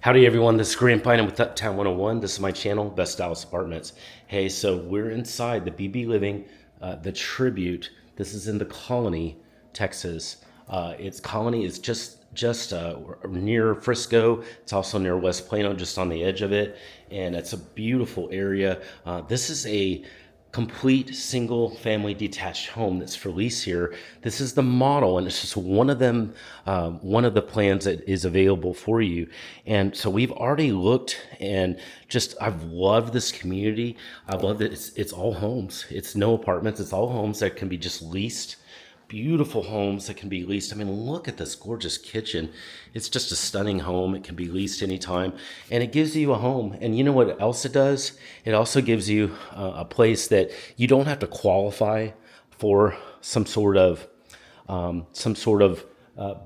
Howdy everyone, this is Grant Bynum with Uptown 101. This is my channel, Best Dallas Apartments. Hey, so we're inside the BB Living, the Tribute. This is in the Colony, Texas. Its Colony is just near Frisco. It's also near West Plano, just on the edge of it. And it's a beautiful area. This is a complete single family detached home that's for lease here. This is the model, and it's just one of them, one of the plans that is available for you. And so we've already looked, and just I've loved this community. I love that it's all homes. It's no apartments. It's all homes that can be just leased. Beautiful homes that can be leased. I mean, look at this gorgeous kitchen. It's just a stunning home. It can be leased anytime, and it gives you a home. And you know what else it does? It also gives you a place that you don't have to qualify for some sort of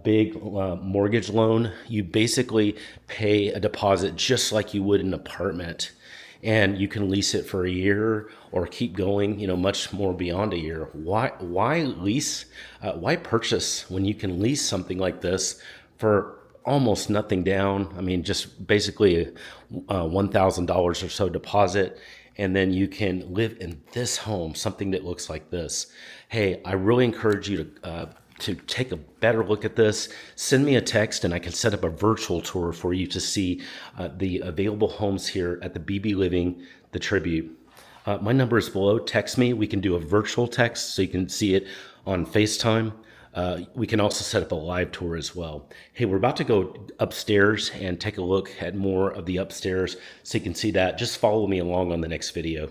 big mortgage loan. You basically pay a deposit just like you would an apartment, and you can lease it for a year or keep going, much more beyond a year. Why lease? Why purchase when you can lease something like this for almost nothing down? I mean, just basically $1,000 or so deposit, and then you can live in this home, something that looks like this. Hey, I really encourage you to take a better look at this. Send me a text and I can set up a virtual tour for you to see the available homes here at the BB Living, the Tribute. My number is below. Text me. We can do a virtual text so you can see it on FaceTime. We can also set up a live tour as well. Hey, we're about to go upstairs and take a look at more of the upstairs so you can see that. Just follow me along on the next video.